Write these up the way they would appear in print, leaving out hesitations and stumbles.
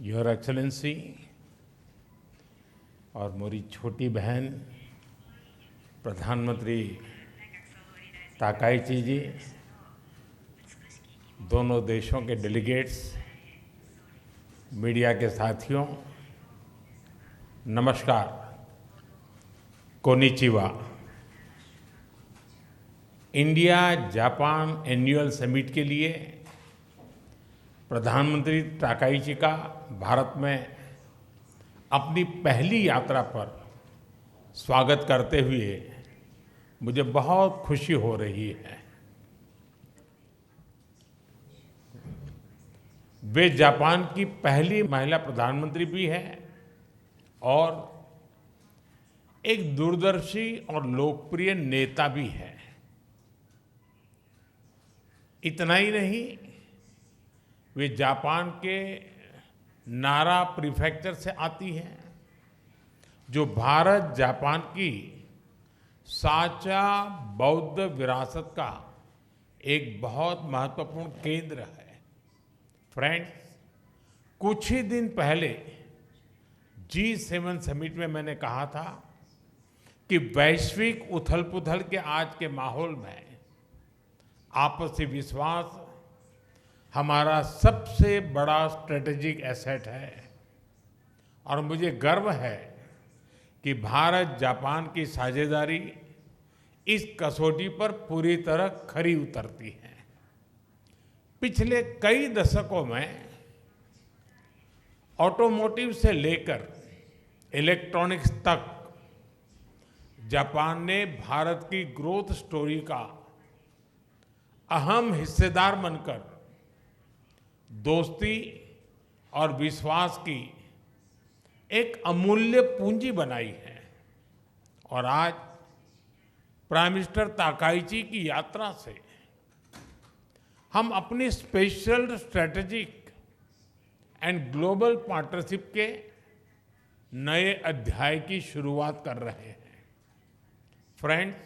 Your excellency और मेरी छोटी बहन प्रधानमंत्री ताकाइची जी, दोनों देशों के डेलीगेट्स, मीडिया के साथियों, नमस्कार, konnichiwa. India Japan annual summit के लिए प्रधानमंत्री ताकाइची का भारत में अपनी पहली यात्रा पर स्वागत करते हुए मुझे बहुत खुशी हो रही है। वे जापान की पहली महिला प्रधानमंत्री भी है और एक दूरदर्शी और लोकप्रिय नेता भी है। इतना ही नहीं, वे जापान के नारा प्रीफेक्चर से आती हैं, जो भारत जापान की साझा बौद्ध विरासत का एक बहुत महत्वपूर्ण केंद्र है। फ्रेंड्स, कुछ ही दिन पहले G7 समिट में मैंने कहा था कि वैश्विक उथल-पुथल के आज के माहौल में आपसी विश्वास हमारा सबसे बड़ा स्ट्रेटेजिक एसेट है और मुझे गर्व है कि भारत जापान की साझेदारी इस कसौटी पर पूरी तरह खरी उतरती है। पिछले कई दशकों में ऑटोमोटिव से लेकर इलेक्ट्रॉनिक्स तक जापान ने भारत की ग्रोथ स्टोरी का अहम हिस्सेदार बनकर दोस्ती और विश्वास की एक अमूल्य पूंजी बनाई है। और आज प्राइम मिनिस्टर ताकाइची की यात्रा से हम अपनी special strategic and global partnership के नए अध्याय की शुरुआत कर रहे हैं। फ्रेंड्स,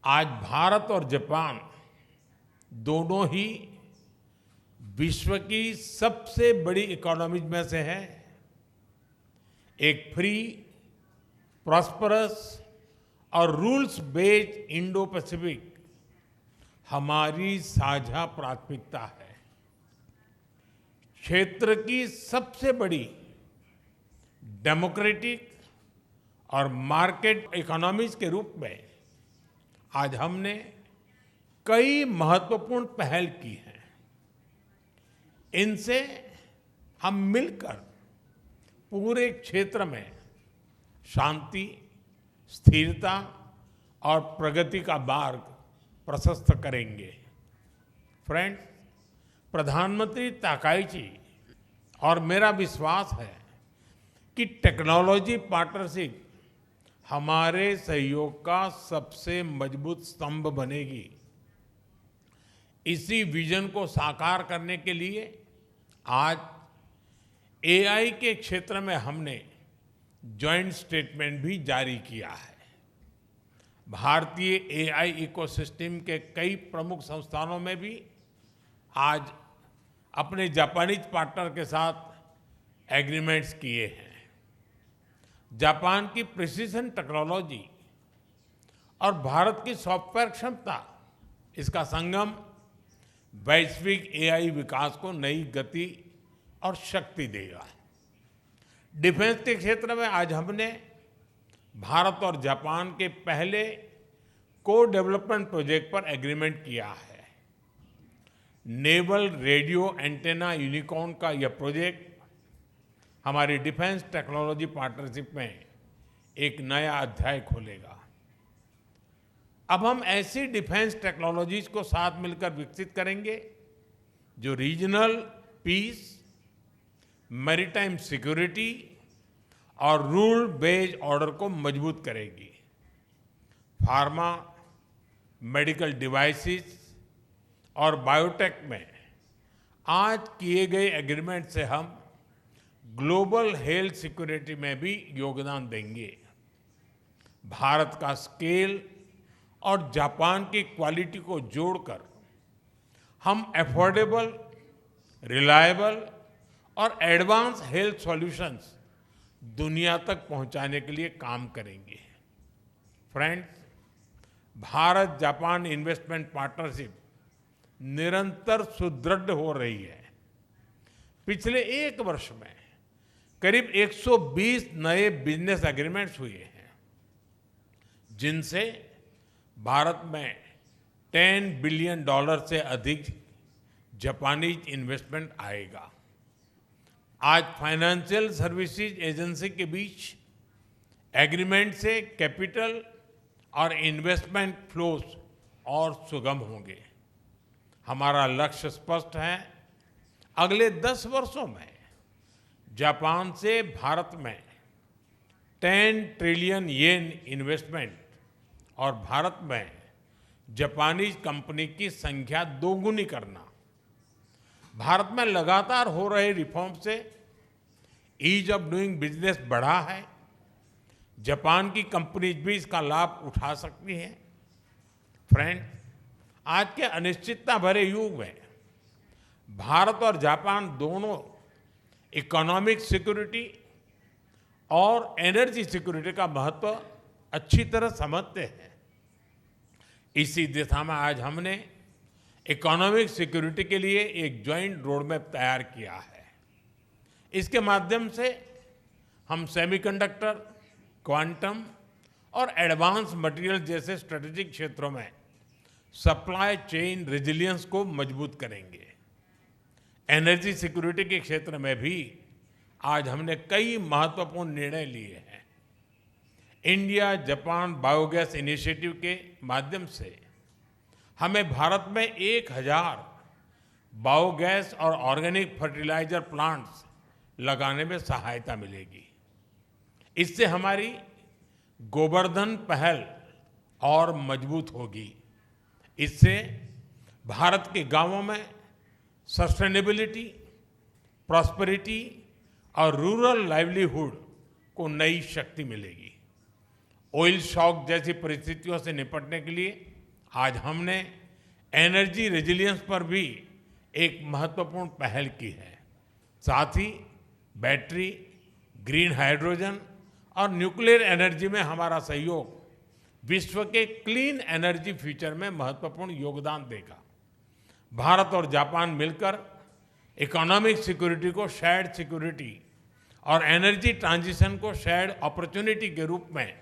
आज भारत और जापान दोनों ही विश्व की सबसे बड़ी इकोनॉमीज में से है। एक फ्री, प्रॉस्परस और रूल्स बेस्ड इंडो पैसिफिक हमारी साझा प्राथमिकता है। क्षेत्र की सबसे बड़ी डेमोक्रेटिक और मार्केट इकोनॉमीज के रूप में आज हमने कई महत्वपूर्ण पहल की हैं। इनसे हम मिलकर पूरे क्षेत्र में शांति, स्थिरता और प्रगति का मार्ग प्रशस्त करेंगे। फ्रेंड्स, प्रधानमंत्री ताकाइची और मेरा विश्वास है कि टेक्नोलॉजी पार्टनरशिप हमारे सहयोग का सबसे मजबूत स्तंभ बनेगी। इसी विजन को साकार करने के लिए आज AI के क्षेत्र में हमने जॉइंट स्टेटमेंट भी जारी किया है। भारतीय AI इकोसिस्टम के कई प्रमुख संस्थानों में भी आज अपने जापानीज पार्टनर के साथ एग्रीमेंट्स किए हैं। जापान की प्रिसिशन टेक्नोलॉजी और भारत की सॉफ्टवेयर क्षमता, इसका संगम वैश्विक AI विकास को नई गति और शक्ति देगा। डिफेंस के क्षेत्र में आज हमने भारत और जापान के पहले को डेवलपमेंट प्रोजेक्ट पर एग्रीमेंट किया है। नेवल रेडियो एंटेना यूनिकॉर्न का यह प्रोजेक्ट हमारी डिफेंस टेक्नोलॉजी पार्टनरशिप में एक नया अध्याय खोलेगा। अब हम ऐसी डिफेंस टेक्नोलॉजीज को साथ मिलकर विकसित करेंगे जो रीजनल पीस, मैरीटाइम सिक्योरिटी और रूल बेस्ड ऑर्डर को मजबूत करेगी। फार्मा, मेडिकल डिवाइसेस और बायोटेक में आज किए गए एग्रीमेंट से हम ग्लोबल हेल्थ सिक्योरिटी में भी योगदान देंगे। भारत का स्केल और जापान की क्वालिटी को जोड़कर हम अफोर्डेबल, रिलायबल और एडवांस हेल्थ सॉल्यूशंस दुनिया तक पहुंचाने के लिए काम करेंगे। Friends, Bharat Japan investment partnership निरंतर सुदृढ़ हो रही है। पिछले एक वर्ष में करीब 120 नए बिजनेस एग्रीमेंट्स हुए हैं, जिनसे भारत में $10 बिलियन से अधिक जापानीज इन्वेस्टमेंट आएगा। आज फाइनेंशियल सर्विसेज एजेंसी के बीच एग्रीमेंट से कैपिटल और इन्वेस्टमेंट फ्लोस और सुगम होंगे। हमारा लक्ष्य स्पष्ट है, अगले 10 वर्षों में जापान से भारत में 10 ट्रिलियन येन इन्वेस्टमेंट और भारत में जापानीज कंपनी की संख्या दोगुनी करना। भारत में लगातार हो रहे रिफॉर्म से ईज ऑफ डूइंग बिजनेस बढ़ा है। जापान की कंपनीज भी इसका लाभ उठा सकती हैं। फ्रेंड, आज के अनिश्चितता भरे युग में भारत और जापान दोनों इकोनॉमिक सिक्योरिटी और एनर्जी सिक्योरिटी का महत्व अच्छी तरह समझते हैं। इसी दिशा में आज हमने इकोनॉमिक सिक्योरिटी के लिए एक ज्वाइंट रोड मैप तैयार किया है। इसके माध्यम से हम सेमीकंडक्टर, क्वांटम और एडवांस मटेरियल जैसे स्ट्रेटेजिक क्षेत्रों में सप्लाई चेन रेजिलियंस को मजबूत करेंगे। एनर्जी सिक्योरिटी के क्षेत्र में भी आज हमने कई महत्वपूर्ण निर्णय लिए हैं। इंडिया जापान बायोगैस इनिशिएटिव के माध्यम से हमें भारत में 1000 बायोगैस और ऑर्गेनिक फर्टिलाइजर प्लांट्स लगाने में सहायता मिलेगी। इससे हमारी गोवर्धन पहल और मजबूत होगी। इससे भारत के गांवों में सस्टेनेबिलिटी, प्रॉस्पेरिटी और रूरल लाइवलीहुड को नई शक्ति मिलेगी। ऑयल शॉक जैसी परिस्थितियों से निपटने के लिए आज हमने एनर्जी रेजिलियंस पर भी एक महत्वपूर्ण पहल की है। साथ ही बैटरी, ग्रीन हाइड्रोजन और न्यूक्लियर एनर्जी में हमारा सहयोग विश्व के क्लीन एनर्जी फ्यूचर में महत्वपूर्ण योगदान देगा। भारत और जापान मिलकर इकोनॉमिक सिक्योरिटी को शेयर्ड सिक्योरिटी और एनर्जी ट्रांजिशन को शेयर्ड अपॉर्चुनिटी के रूप में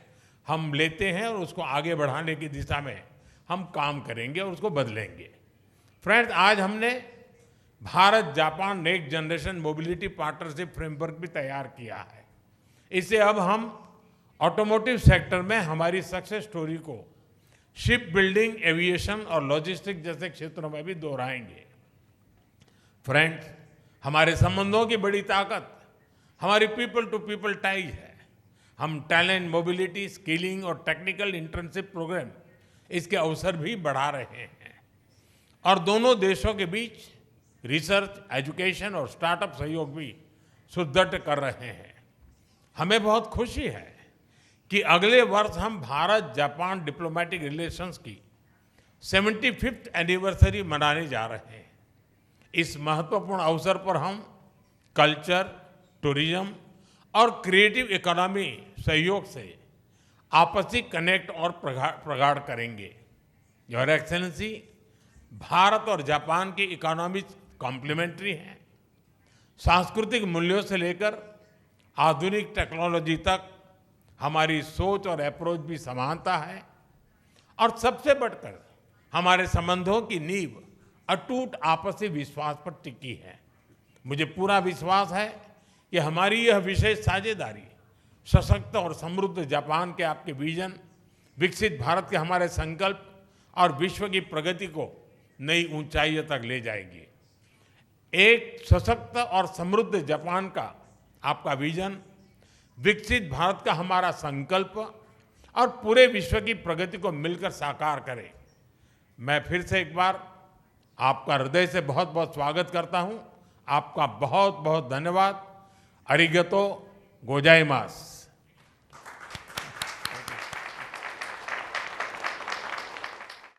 हम लेते हैं और उसको आगे बढ़ाने की दिशा में हम काम करेंगे और उसको बदलेंगे। फ्रेंड्स, आज हमने Bharat Japan next generation mobility partnership framework भी तैयार किया है। इससे अब हम ऑटोमोटिव सेक्टर में हमारी सक्सेस स्टोरी को शिप बिल्डिंग, एविएशन और लॉजिस्टिक जैसे क्षेत्रों में भी दोहराएंगे। फ्रेंड्स, हमारे संबंधों की बड़ी ताकत हमारी पीपल टू पीपल टाइज है। हम टैलेंट मोबिलिटी, स्किलिंग और टेक्निकल इंटर्नशिप प्रोग्राम इसके अवसर भी बढ़ा रहे हैं और दोनों देशों के बीच रिसर्च, एजुकेशन और स्टार्टअप सहयोग भी सुदृढ़ कर रहे हैं। हमें बहुत खुशी है कि अगले वर्ष हम भारत जापान डिप्लोमेटिक रिलेशंस की 75th एनिवर्सरी मनाने जा रहे हैं। इस महत्वपूर्ण अवसर पर हम कल्चर, टूरिज्म और क्रिएटिव इकोनॉमी सहयोग से आपसी कनेक्ट और प्रगाढ़ करेंगे। योर एक्सेलेंसी, भारत और जापान की इकोनॉमी कॉम्प्लीमेंट्री है। सांस्कृतिक मूल्यों से लेकर आधुनिक टेक्नोलॉजी तक हमारी सोच और अप्रोच भी समानता है और सबसे बढ़कर हमारे संबंधों की नींव अटूट आपसी विश्वास पर टिकी है। मुझे पूरा विश्वास है कि हमारी यह विशेष साझेदारी सशक्त और समृद्ध जापान के आपके विजन, विकसित भारत के हमारे संकल्प और विश्व की प्रगति को नई ऊंचाइयों तक ले जाएगी। एक सशक्त और समृद्ध जापान का आपका विजन, विकसित भारत का हमारा संकल्प और पूरे विश्व की प्रगति को मिलकर साकार करें। मैं फिर से एक बार आपका हृदय से बहुत बहुत स्वागत करता हूं। आपका बहुत बहुत धन्यवाद। अरिगतो गोजाइमास।